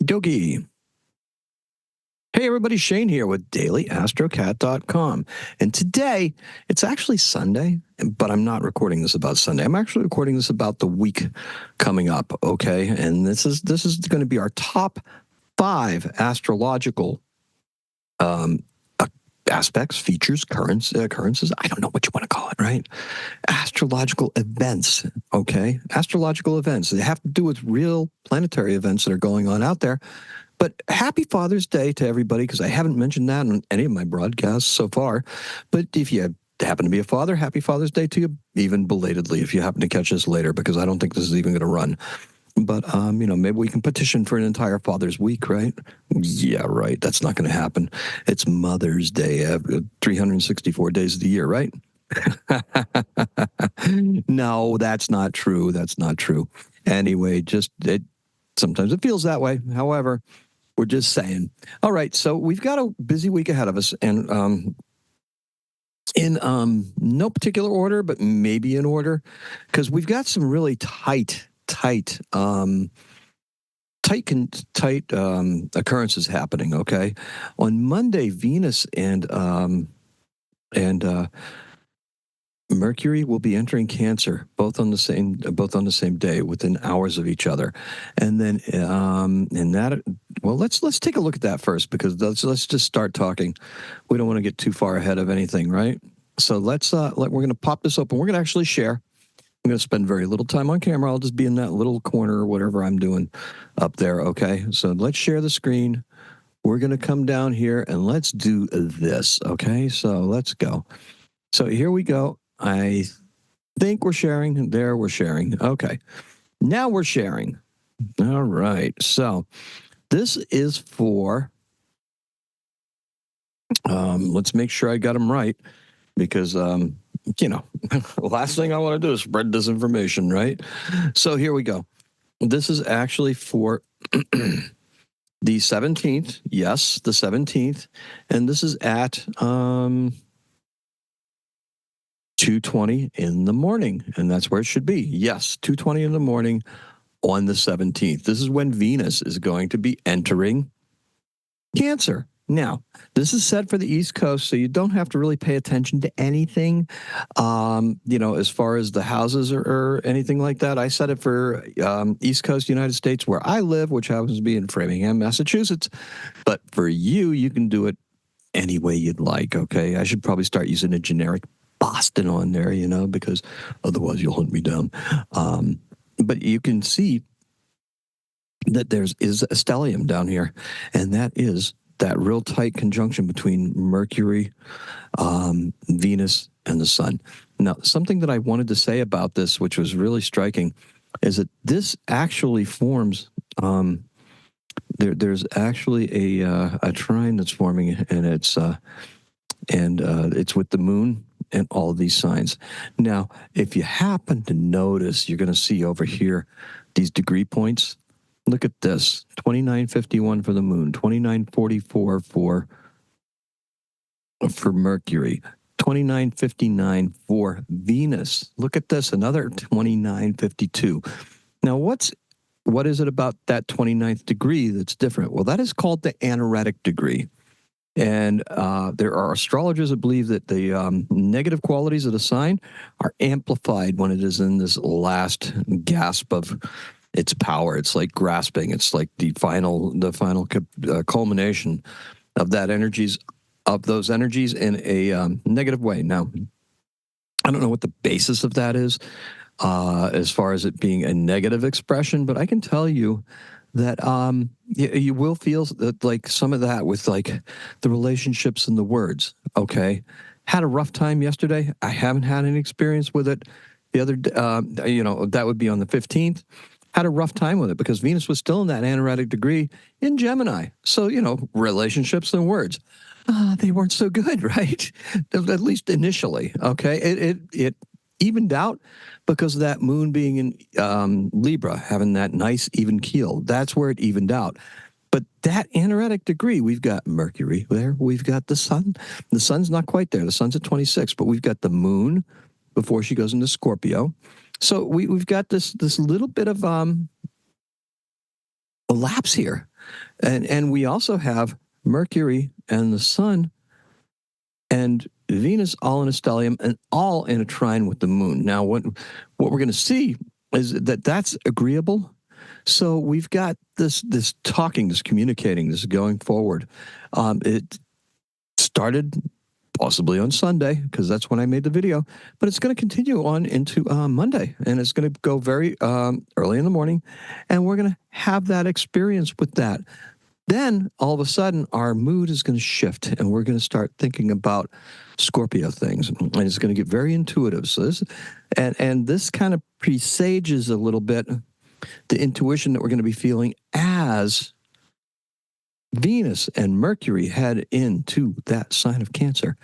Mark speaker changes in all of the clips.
Speaker 1: Yogi. Hey everybody, Shane here with dailyastrocat.com. And today, it's actually Sunday, but I'm not recording this about Sunday. I'm actually recording this about the week coming up, okay? And this is going to be our top 5 astrological aspects, features, occurrences. I don't know what you want to call it, right? Astrological events, okay? Astrological events. They have to do with real planetary events that are going on out there. But happy Father's Day to everybody, because I haven't mentioned that on any of my broadcasts so far. But if you happen to be a father, happy Father's Day to you, even belatedly, if you happen to catch this later, because I don't think this is even going to run. But, maybe we can petition for an entire Father's Week, right? Yeah, right. That's not going to happen. It's Mother's Day, 364 days of the year, right? No, that's not true. That's not true. Anyway, sometimes it feels that way. However, we're just saying. All right, so we've got a busy week ahead of us, and in no particular order, but maybe in order, because we've got some really tight occurrences happening. Okay, on Monday, Venus and Mercury will be entering Cancer, both on the same day, within hours of each other, and then let's take a look at that first, because let's just start talking. We don't want to get too far ahead of anything, right? So we're going to pop this open. We're going to actually share. I'm going to spend very little time on camera. I'll just be in that little corner or whatever I'm doing up there. Okay, so let's share the screen. We're going to come down here and let's do this. Okay, so let's go. So here we go. I think we're sharing. There, we're sharing. Okay. Now we're sharing. All right. So this is for, let's make sure I got them right, because, the last thing I want to do is spread disinformation, right? So here we go. This is actually for the 17th. Yes, the 17th. And this is at 2:20 in the morning, and that's where it should be. Yes, 2:20 in the morning on the 17th. This is when Venus is going to be entering Cancer. Now, this is set for the East Coast, so you don't have to really pay attention to anything, as far as the houses or anything like that. I set it for East Coast United States, where I live, which happens to be in Framingham, Massachusetts. But for you can do it any way you'd like, okay? I should probably start using a generic Boston on there, because otherwise you'll hunt me down. But you can see that is a stellium down here, and that is that real tight conjunction between Mercury, Venus, and the Sun. Now, something that I wanted to say about this, which was really striking, is that this actually forms. There's actually a trine that's forming, and it's with the moon and all of these signs. Now, if you happen to notice, you're going to see over here these degree points. Look at this: 2951 for the moon, 2944 for Mercury, 2959 for Venus. Look at this, another 2952. Now, what is it about that 29th degree that's different? Well, that is called the anaretic degree. And there are astrologers that believe that the negative qualities of the sign are amplified when it is in this last gasp of its power. It's like grasping. It's like the final culmination of those energies in a negative way. Now, I don't know what the basis of that is, as far as it being a negative expression, but I can tell you that you will feel that, like, some of that with, like, the relationships and the words. Okay, had a rough time yesterday. I haven't had any experience with it. The other, that would be on the 15th. Had a rough time with it because Venus was still in that anaretic degree in Gemini. So, relationships and words, they weren't so good, right? At least initially. Okay, it evened out because of that moon being in Libra, having that nice even keel. That's where it evened out. But that anaretic degree, we've got Mercury there. We've got the Sun. The Sun's not quite there. The Sun's at 26, but we've got the moon before she goes into Scorpio. So we've got this little bit of lapse here. And we also have Mercury and the Sun and Venus all in a stellium and all in a trine with the moon. Now, what we're going to see is that that's agreeable. So we've got this talking, this communicating, this going forward. It started possibly on Sunday because that's when I made the video, but it's going to continue on into Monday, and it's going to go very early in the morning, and we're going to have that experience with that. Then all of a sudden, our mood is going to shift, and we're going to start thinking about Scorpio things, and it's going to get very intuitive. So this, and this kind of presages a little bit the intuition that we're going to be feeling as Venus and Mercury head into that sign of Cancer.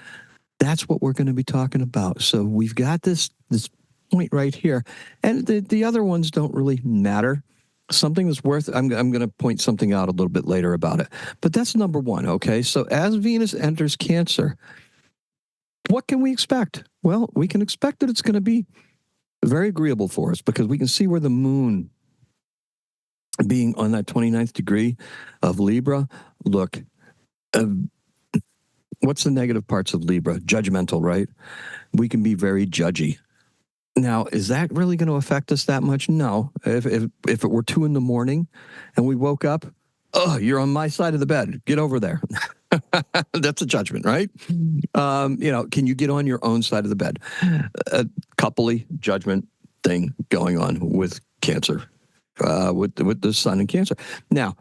Speaker 1: That's what we're going to be talking about. So we've got this point right here, and the other ones don't really matter. Something that's worth, I'm going to point something out a little bit later about it. But that's number one, okay? So as Venus enters Cancer, what can we expect? Well, we can expect that it's going to be very agreeable for us because we can see where the moon being on that 29th degree of Libra. Look, what's the negative parts of Libra? Judgmental, right? We can be very judgy. Now, is that really going to affect us that much? No. If it were 2 a.m. and we woke up, oh, you're on my side of the bed. Get over there. That's a judgment, right? Can you get on your own side of the bed? A coupley judgment thing going on with Cancer, with the Sun in Cancer. Now,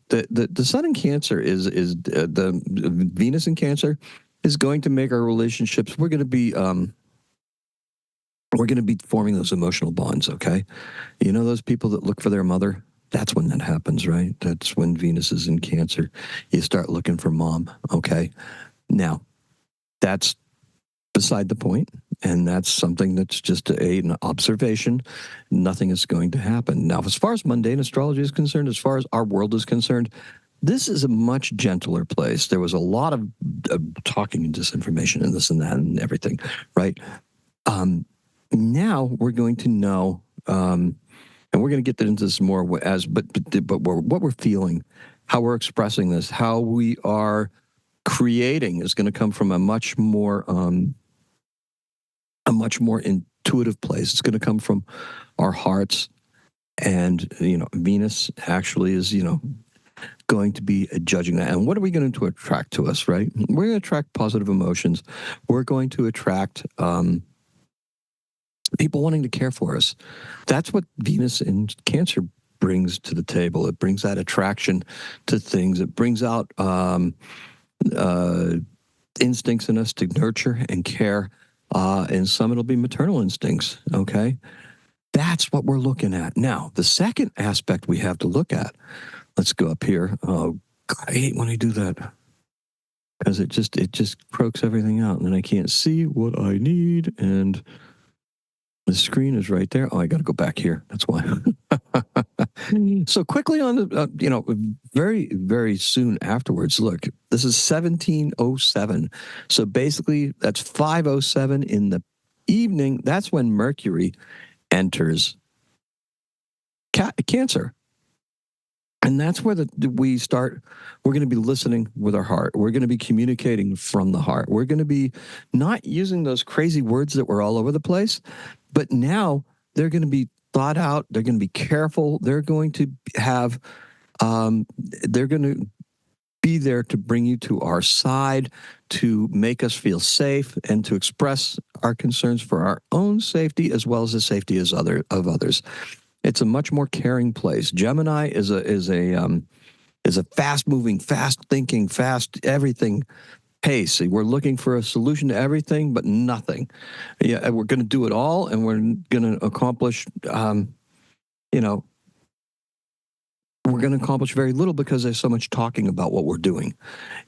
Speaker 1: the Sun in Cancer is the Venus in Cancer is going to make our relationships. We're going to be forming those emotional bonds, okay? You know those people that look for their mother? That's when that happens, right? That's when Venus is in Cancer. You start looking for mom, okay? Now, that's beside the point, and that's something that's just an observation. Nothing is going to happen. Now, as far as mundane astrology is concerned, as far as our world is concerned, this is a much gentler place. There was a lot of talking and disinformation and this and that and everything, right? Now we're going to know, and we're going to get into this more but what we're feeling, how we're expressing this, how we are creating is going to come from a much more intuitive place. It's going to come from our hearts, and Venus actually is going to be judging that. And what are we going to attract to us? Right? We're going to attract positive emotions. We're going to attract people wanting to care for us. That's what Venus in Cancer brings to the table. It brings that attraction to things. It brings out instincts in us to nurture and care. And some it'll be maternal instincts, okay? That's what we're looking at. Now, the second aspect we have to look at, let's go up here. Oh, God, I hate when I do that because it just croaks everything out and then I can't see what I need and the screen is right there. Oh, I got to go back here. That's why. So quickly on the, very, very soon afterwards, look, this is 1707. So basically that's 5:07 in the evening. That's when Mercury enters Cancer. And that's where we're going to be listening with our heart. We're going to be communicating from the heart. We're going to be not using those crazy words that were all over the place, but now they're going to be thought out. They're going to be careful. They're going to have, they're going to be there to bring you to our side, to make us feel safe, and to express our concerns for our own safety as well as the safety of others. It's a much more caring place. Gemini is a fast-moving, fast-thinking, fast everything pace. We're looking for a solution to everything, but nothing. Yeah, we're going to do it all, and we're going to accomplish. We're going to accomplish very little because there's so much talking about what we're doing.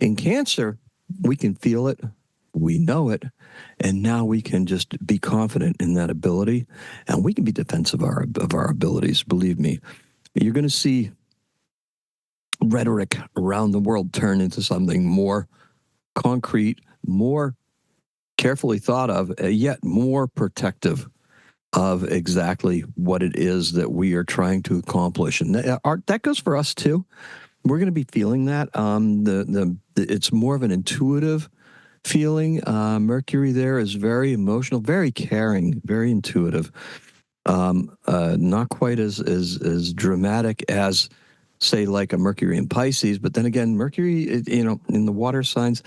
Speaker 1: In Cancer, we can feel it, we know it, and now we can just be confident in that ability, and we can be defensive of our abilities. Believe me, you're going to see rhetoric around the world turn into something more concrete, more carefully thought of, yet more protective. of exactly what it is that we are trying to accomplish. And that goes for us too. We're going to be feeling that. It's more of an intuitive feeling. Mercury there is very emotional, very caring, very intuitive. Not quite as dramatic as, say, like a Mercury in Pisces. But then again, Mercury, in the water signs,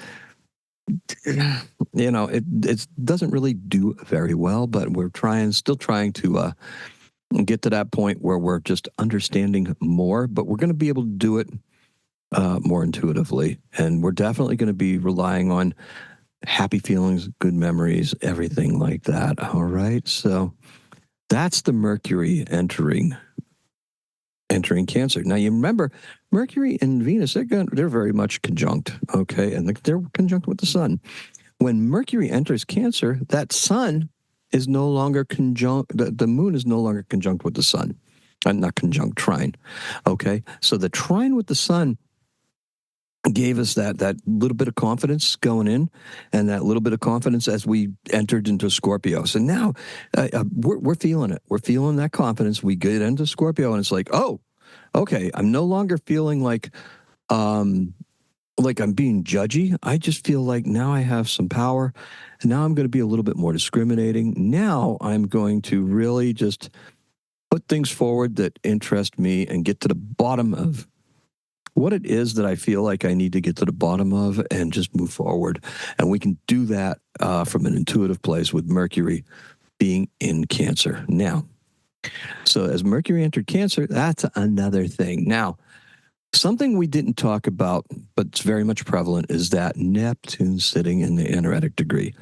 Speaker 1: it doesn't really do very well. But we're still trying to get to that point where we're just understanding more. But we're going to be able to do it more intuitively, and we're definitely going to be relying on happy feelings, good memories, everything like that. All right, so that's the Mercury entering Cancer. Now you remember Mercury and Venus, they're very much conjunct, okay, and they're conjunct with the Sun. When Mercury enters Cancer, that Sun is no longer conjunct. The Moon is no longer conjunct with the Sun, not conjunct, trine. Okay, so the trine with the Sun gave us that little bit of confidence going in, and that little bit of confidence as we entered into Scorpio. So now we're feeling it. We're feeling that confidence. We get into Scorpio, and it's like, oh, okay, I'm no longer feeling like I'm being judgy. I just feel like now I have some power, and now I'm going to be a little bit more discriminating. Now I'm going to really just put things forward that interest me and get to the bottom of what it is that I feel like I need to get to the bottom of and just move forward. And we can do that from an intuitive place with Mercury being in Cancer. Now, so as Mercury entered Cancer, that's another thing. Now, something we didn't talk about, but it's very much prevalent, is that Neptune sitting in the anaretic degree.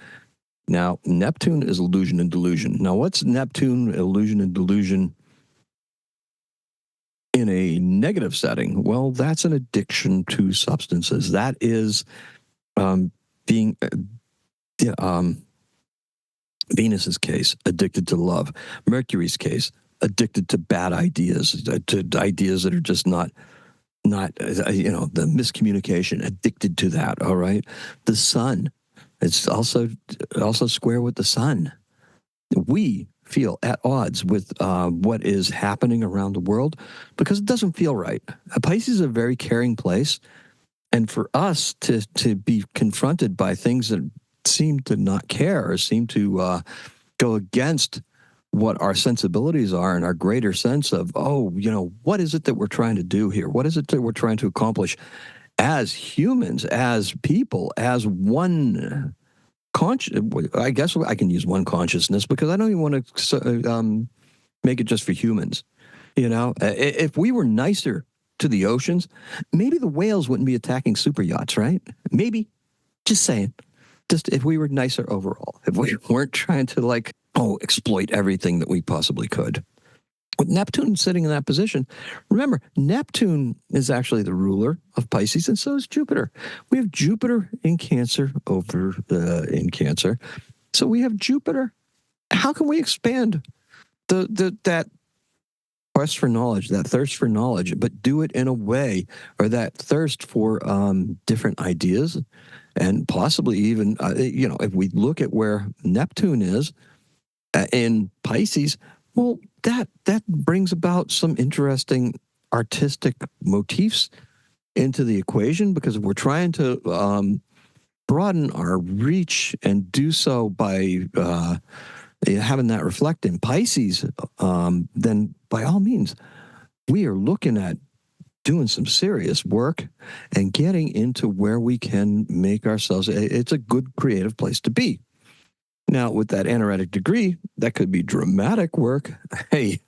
Speaker 1: Now, Neptune is illusion and delusion. Now, what's Neptune, illusion, and delusion in a negative setting? Well, that's an addiction to substances. That is being Venus's case, addicted to love. Mercury's case, addicted to bad ideas, to ideas that are just not the miscommunication, addicted to that. All right. The Sun, it's also square with the Sun. We feel at odds with what is happening around the world because it doesn't feel right. Pisces is a very caring place, and for us to be confronted by things that seem to not care or seem to go against what our sensibilities are and our greater sense of, what is it that we're trying to do here? What is it that we're trying to accomplish as humans, as people, as one I guess I can use one consciousness because I don't even want to make it just for humans. If we were nicer to the oceans, maybe the whales wouldn't be attacking super yachts, right? Maybe. Just saying. Just if we were nicer overall, if we weren't trying to exploit everything that we possibly could. With Neptune sitting in that position, remember, Neptune is actually the ruler of Pisces, and so is Jupiter. We have Jupiter in Cancer in Cancer. So we have Jupiter. How can we expand that quest for knowledge, that thirst for knowledge, but do it in a way, or that thirst for different ideas, and possibly even, if we look at where Neptune is in Pisces, well, that brings about some interesting artistic motifs into the equation because we're trying to broaden our reach and do so by having that reflect in Pisces. Then by all means, we are looking at doing some serious work and getting into where we can make ourselves, it's a good creative place to be. Now, with that anaretic degree, that could be dramatic work. Hey,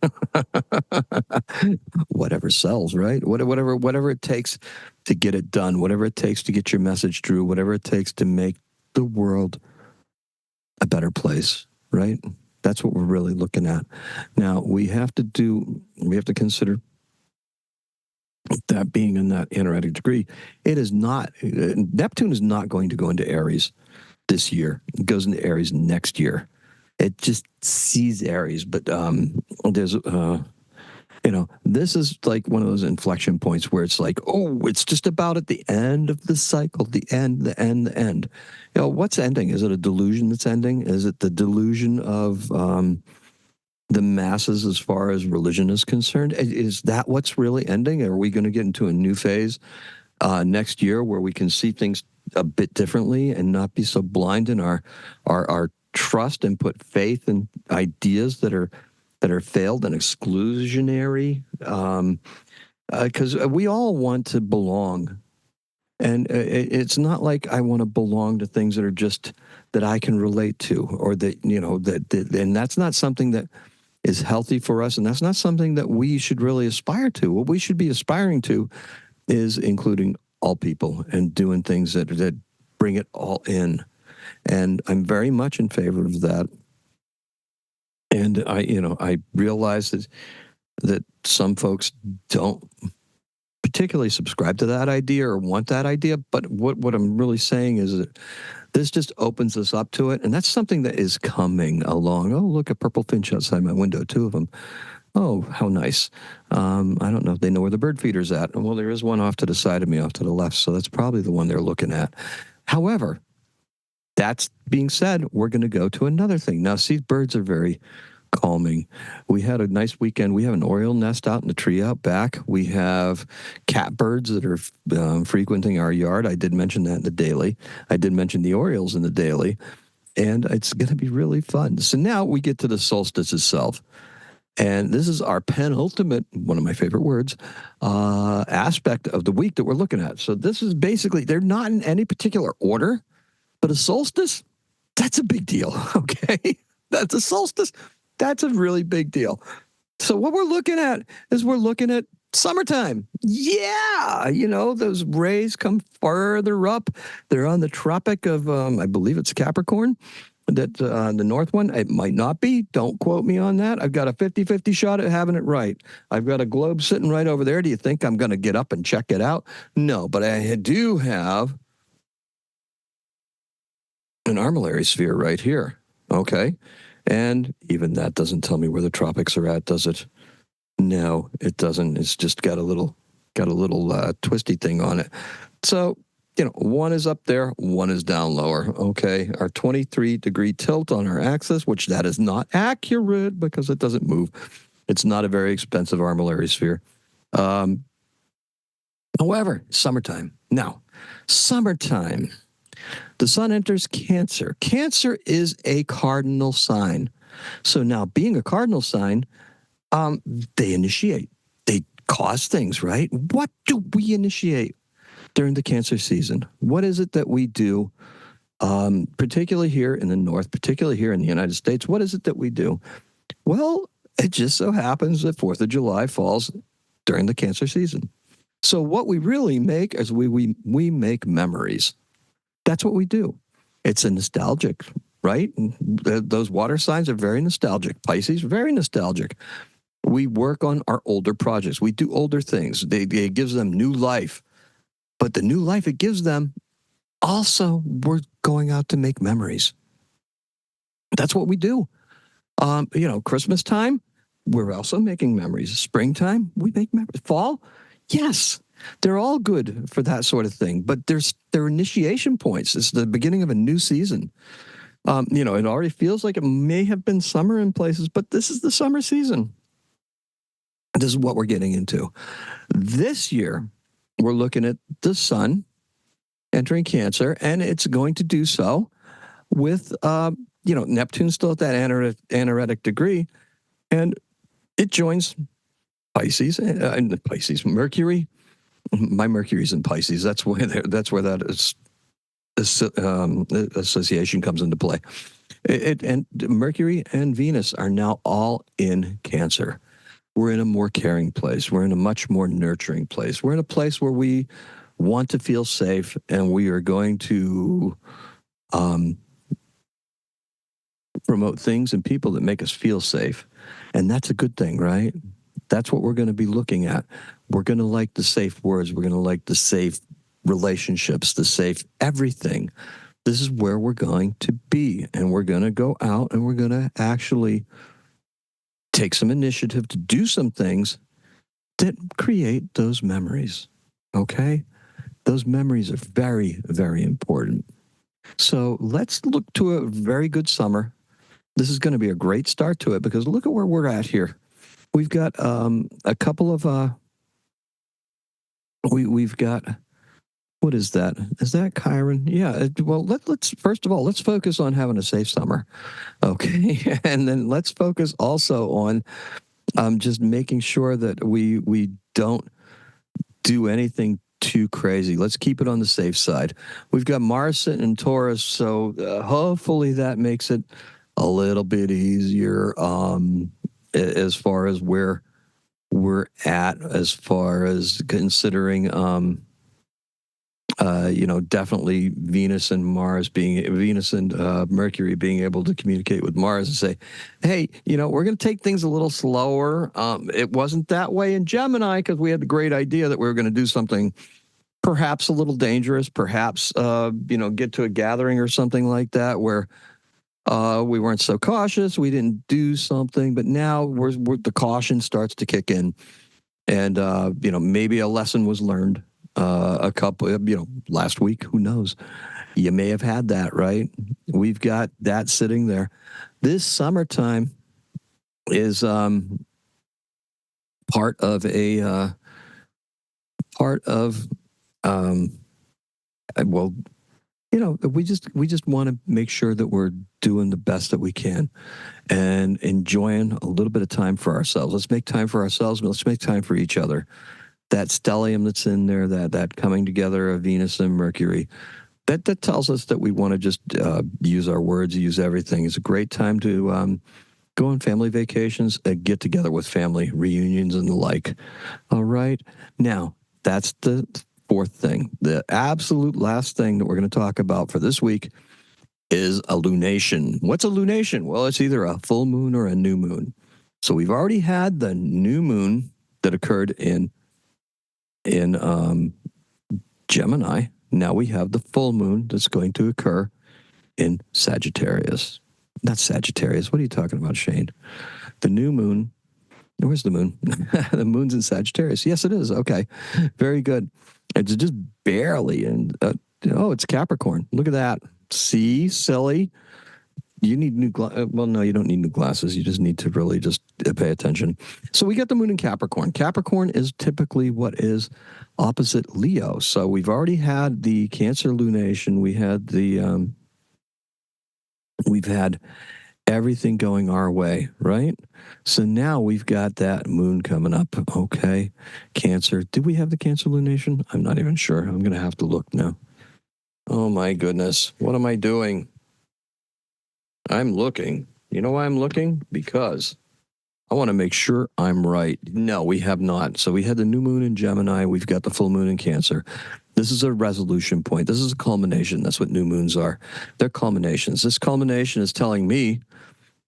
Speaker 1: whatever sells, right? Whatever it takes to get it done, whatever it takes to get your message through, whatever it takes to make the world a better place, right? That's what we're really looking at. Now, we have to consider that being in that anaretic degree, Neptune is not going to go into Aries this year. It goes into Aries next year. It just sees Aries, but there's this is like one of those inflection points where it's like, oh, it's just about at the end of the cycle, the end. What's ending? Is it a delusion that's ending? Is it the delusion of the masses as far as religion is concerned? Is that what's really ending? Are we going to get into a new phase next year where we can see things a bit differently and not be so blind in our trust and put faith in ideas that are failed and exclusionary? Because we all want to belong. And it's not like I want to belong to things that are just that I can relate to, or that, and that's not something that is healthy for us. And that's not something that we should really aspire to. What we should be aspiring to is including all people and doing things that bring it all in. And I'm very much in favor of that. And I realize that some folks don't particularly subscribe to that idea or want that idea. But what I'm really saying is that this just opens us up to it. And that's something that is coming along. Oh, look, a purple finch outside my window, two of them. Oh, how nice. I don't know if they know where the bird feeder's at. Well, there is one off to the side of me, off to the left. So that's probably the one they're looking at. However, that's being said, we're going to go to another thing. Now, see, birds are very calming. We had a nice weekend. We have an oriole nest out in the tree out back. We have catbirds that are frequenting our yard. I did mention that in the daily. I did mention the orioles in the daily. And it's going to be really fun. So now we get to the solstice itself. And this is our penultimate, one of my favorite words, aspect of the week that we're looking at. So this is basically, they're not in any particular order, but a solstice, that's a big deal, okay? That's a solstice. That's a really big deal. So what we're looking at is we're looking at summertime. Yeah, those rays come further up. They're on the Tropic of, I believe it's Capricorn. That the north one, it might not be. Don't quote me on that. I've got a 50-50 shot at having it right. I've got a globe sitting right over there. Do you think I'm going to get up and check it out? No, but I do have an armillary sphere right here. Okay. And even that doesn't tell me where the tropics are at, does it? No, it doesn't. It's just got a little twisty thing on it. So, one is up there, one is down lower. Okay. Our 23-degree tilt on our axis, which that is not accurate because it doesn't move. It's not a very expensive armillary sphere. However, summertime. Now, summertime. The sun enters Cancer. Cancer is a cardinal sign. So now, being a cardinal sign, they initiate. They cause things, right? What do we initiate during the Cancer season? What is it that we do, particularly here in the North, particularly here in the United States? What is it that we do? Well, it just so happens that 4th of July falls during the Cancer season. So what we really make is we make memories. That's what we do. It's a nostalgic, right? Those water signs are very nostalgic. Pisces, very nostalgic. We work on our older projects. We do older things. It gives them new life. But the new life it gives them, also, we're going out to make memories. That's what we do. Christmas time, we're also making memories. Springtime, we make memories. Fall, yes. They're all good for that sort of thing, but they're initiation points. It's the beginning of a new season. It already feels like it may have been summer in places, but this is the summer season. This is what we're getting into. This year, we're looking at the sun entering Cancer, and it's going to do so with, Neptune still at that anaretic degree, and it joins Pisces, Mercury. My Mercury's in Pisces. That's where that association comes into play. And Mercury and Venus are now all in Cancer. We're in a more caring place. We're in a much more nurturing place. We're in a place where we want to feel safe, and we are going to promote things and people that make us feel safe. And that's a good thing, right? That's what we're going to be looking at. We're going to like the safe words. We're going to like the safe relationships, the safe everything. This is where we're going to be. And we're going to go out and we're going to actually take some initiative to do some things that create those memories. Okay? Those memories are very, very important. So let's look to a very good summer. This is going to be a great start to it because look at where we're at here. We've got a couple of we've got what is that? Is that Chiron? Yeah. Well, let's first of all let's focus on having a safe summer, okay, and then let's focus also on just making sure that we don't do anything too crazy. Let's keep it on the safe side. We've got Mars sitting in Taurus, so hopefully that makes it a little bit easier as far as where we're at, as far as considering, definitely Venus and Mercury being able to communicate with Mars and say, hey, we're going to take things a little slower. It wasn't that way in Gemini because we had the great idea that we were going to do something perhaps a little dangerous, perhaps, get to a gathering or something like that where we weren't so cautious. We didn't do something, but now the caution starts to kick in. And, maybe a lesson was learned last week. Who knows? You may have had that, right? We've got that sitting there. This summertime is part of well, we just want to make sure that we're doing the best that we can and enjoying a little bit of time for ourselves. Let's make time for ourselves, but let's make time for each other. That stellium that's in there, that coming together of Venus and Mercury, that tells us that we want to just use our words, use everything. It's a great time to go on family vacations, get together with family, reunions and the like. All right. Now, that's the fourth thing. The absolute last thing that we're going to talk about for this week is a lunation. What's a lunation? Well, it's either a full moon or a new moon. So we've already had the new moon that occurred in Gemini. Now we have the full moon that's going to occur in Sagittarius. Not Sagittarius. What are you talking about, Shane? The new moon. Where's the moon? The moon's in Sagittarius. Yes, it is. Okay. Very good. It's just barely. And it's Capricorn. Look at that. See, silly. You need new well, no, you don't need new glasses. You just need to really just pay attention. So we got the moon in Capricorn. Capricorn is typically what is opposite Leo. So we've already had the Cancer lunation. We've had everything going our way, right? So now we've got that moon coming up. Okay. Cancer. Did we have the Cancer lunation? I'm not even sure. I'm going to have to look now. Oh my goodness. What am I doing? I'm looking. You know why I'm looking? Because I want to make sure I'm right. No, we have not. So we had the new moon in Gemini. We've got the full moon in Cancer. This is a resolution point. This is a culmination. That's what new moons are. They're culminations. This culmination is telling me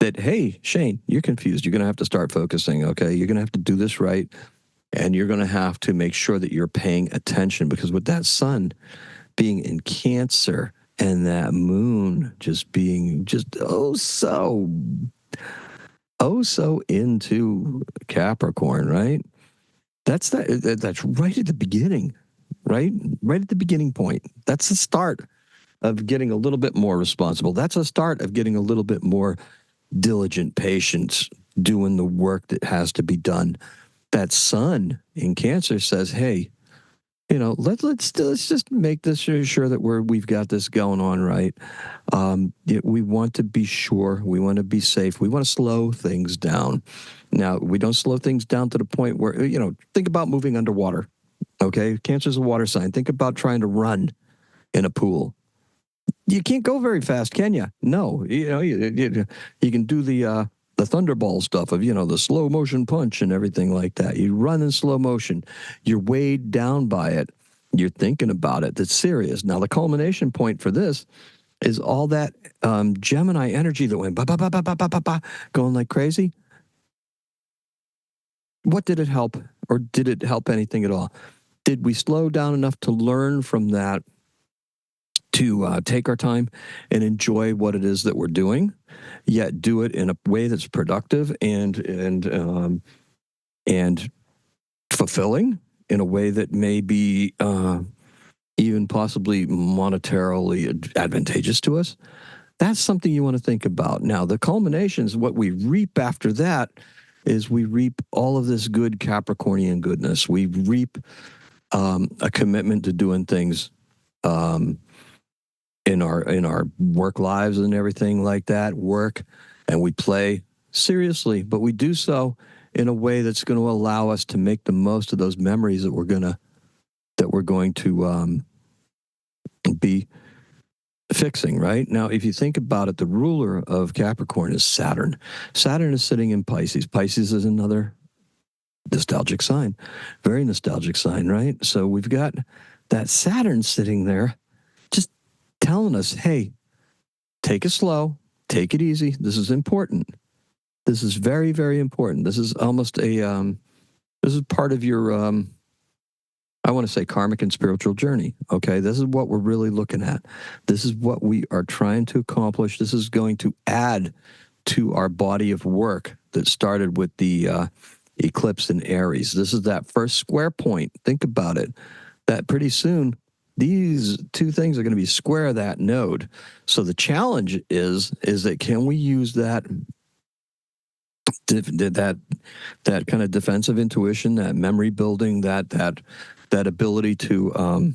Speaker 1: that, hey, Shane, you're confused. You're going to have to start focusing, okay? You're going to have to do this right, and you're going to have to make sure that you're paying attention because with that sun being in Cancer, and that moon just being so into Capricorn, right? That's right at the beginning, right? Right at the beginning point. That's the start of getting a little bit more responsible. That's a start of getting a little bit more diligent, patient, doing the work that has to be done. That sun in Cancer says, hey, let's just make this sure that we've got this going on right. We want to be sure. We want to be safe. We want to slow things down. Now, we don't slow things down to the point where, think about moving underwater. Okay. Cancer's a water sign. Think about trying to run in a pool. You can't go very fast, can you? No. You can do the thunderball stuff of, the slow motion punch and everything like that. You run in slow motion. You're weighed down by it. You're thinking about it. That's serious. Now, the culmination point for this is all that Gemini energy that went ba ba ba ba ba ba ba ba, going like crazy. What did it help? Or did it help anything at all? Did we slow down enough to learn from that to take our time and enjoy what it is that we're doing, yet do it in a way that's productive and fulfilling, in a way that may be even possibly monetarily advantageous to us? That's something you want to think about. Now, the culminations, what we reap after that is we reap all of this good Capricornian goodness. We reap a commitment to doing things um, in our work lives and everything like that. Work, and we play seriously, but we do so in a way that's going to allow us to make the most of those memories that we're going to be fixing. Right now, if you think about it, the ruler of Capricorn is Saturn. Saturn is sitting in Pisces. Pisces is another nostalgic sign, very nostalgic sign, right? So we've got that Saturn sitting there just telling us, hey, take it slow, take it easy. This is important. This is very, very important. This is almost this is part of your, I want to say, karmic and spiritual journey. Okay. This is what we're really looking at. This is what we are trying to accomplish. This is going to add to our body of work that started with the eclipse in Aries. This is that first square point. Think about it. That pretty soon, these two things are going to be square that node. So the challenge is that can we use that kind of defensive intuition, that memory building, that ability to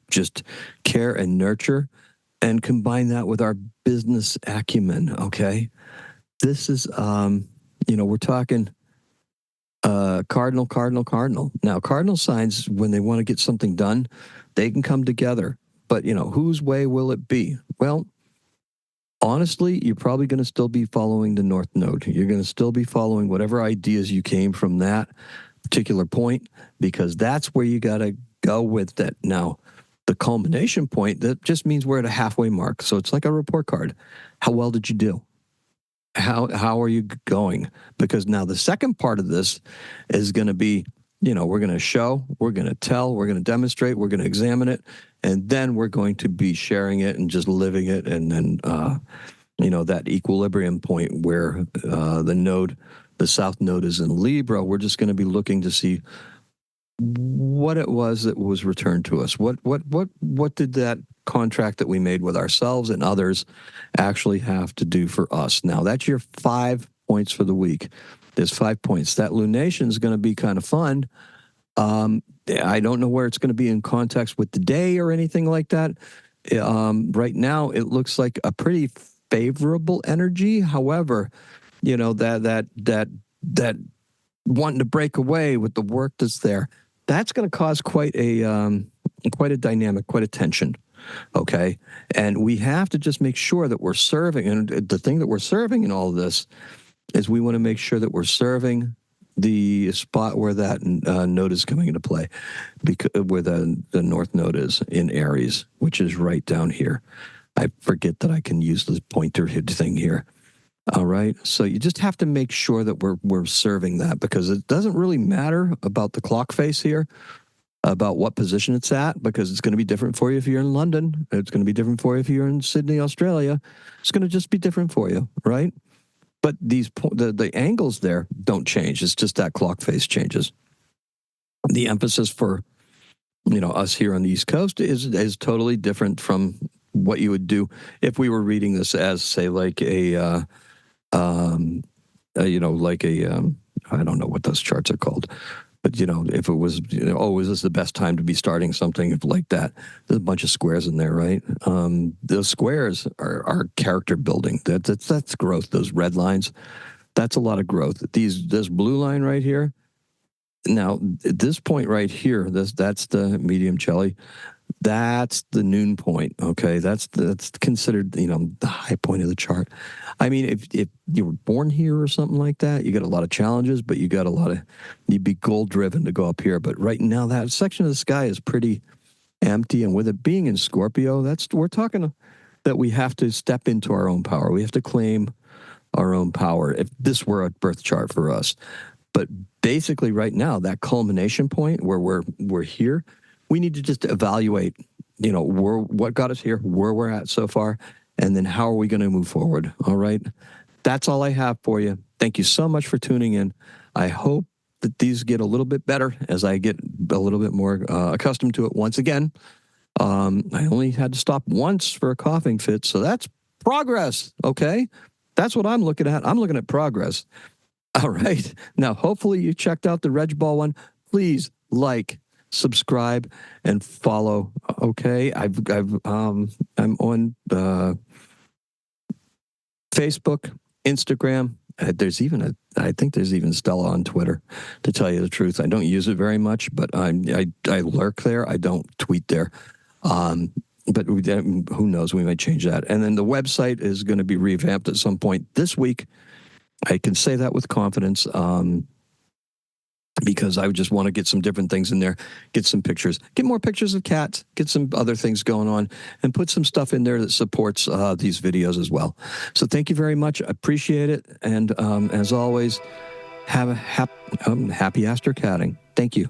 Speaker 1: just care and nurture, and combine that with our business acumen. Okay, this is we're talking cardinal, cardinal, cardinal. Now, cardinal signs, when they want to get something done, they can come together. But whose way will it be? Well, honestly, you're probably going to still be following the North Node. You're going to still be following whatever ideas you came from that particular point, because that's where you got to go with that. Now, the culmination point, that just means we're at a halfway mark. So it's like a report card. How well did you do? How are you going? Because now the second part of this is going to be, we're going to show, we're going to tell, we're going to demonstrate, we're going to examine it, and then we're going to be sharing it and just living it. And then, that equilibrium point where the South Node is in Libra, we're just going to be looking to see what it was that was returned to us. What did that contract that we made with ourselves and others actually have to do for us? Now, that's your 5 points for the week. There's 5 points. That lunation is going to be kind of fun. I don't know where it's going to be in context with the day or anything like that. Right now, it looks like a pretty favorable energy. However, that wanting to break away with the work that's there, that's going to cause quite a dynamic, quite a tension. Okay, and we have to just make sure that we're serving. And the thing that we're serving in all of this is we want to make sure that we're serving the spot where that node is coming into play, because where the North Node is in Aries, which is right down here. I forget that I can use the pointer thing here. All right. So you just have to make sure that we're serving that, because it doesn't really matter about the clock face here, about what position it's at, because it's going to be different for you if you're in London. It's going to be different for you if you're in Sydney, Australia. It's going to just be different for you, right? But the angles there don't change. It's just that clock face changes. The emphasis for us here on the East Coast is totally different from what you would do if we were reading this as, say, like I don't know what those charts are called, but if it was, is this the best time to be starting something like that? There's a bunch of squares in there, right? Those squares are character building. That's growth. Those red lines, that's a lot of growth. This blue line right here. Now, at this point right here, that's the medium Celli. That's the noon point. Okay, that's considered the high point of the chart. I mean, if you were born here or something like that, you got a lot of challenges, but you'd be goal driven to go up here. But right now, that section of the sky is pretty empty, and with it being in Scorpio, we're talking that we have to step into our own power. We have to claim our own power. If this were a birth chart for us, but basically, right now, that culmination point where we're here. We need to just evaluate, what got us here, where we're at so far, and then how are we going to move forward, all right? That's all I have for you. Thank you so much for tuning in. I hope that these get a little bit better as I get a little bit more accustomed to it once again. I only had to stop once for a coughing fit, so that's progress, okay? That's what I'm looking at. I'm looking at progress. All right. Now, hopefully you checked out the Reg Ball one. Please like, subscribe, and follow. Okay. I'm on Facebook, Instagram. I think there's even Stella on Twitter. To tell you the truth, I don't use it very much, but I lurk there. I don't tweet there. But who knows? We might change that. And then the website is going to be revamped at some point this week. I can say that with confidence because I just want to get some different things in there, get some pictures, get more pictures of cats, get some other things going on, and put some stuff in there that supports these videos as well. So thank you very much. I appreciate it. And as always, have a happy after catting. Thank you.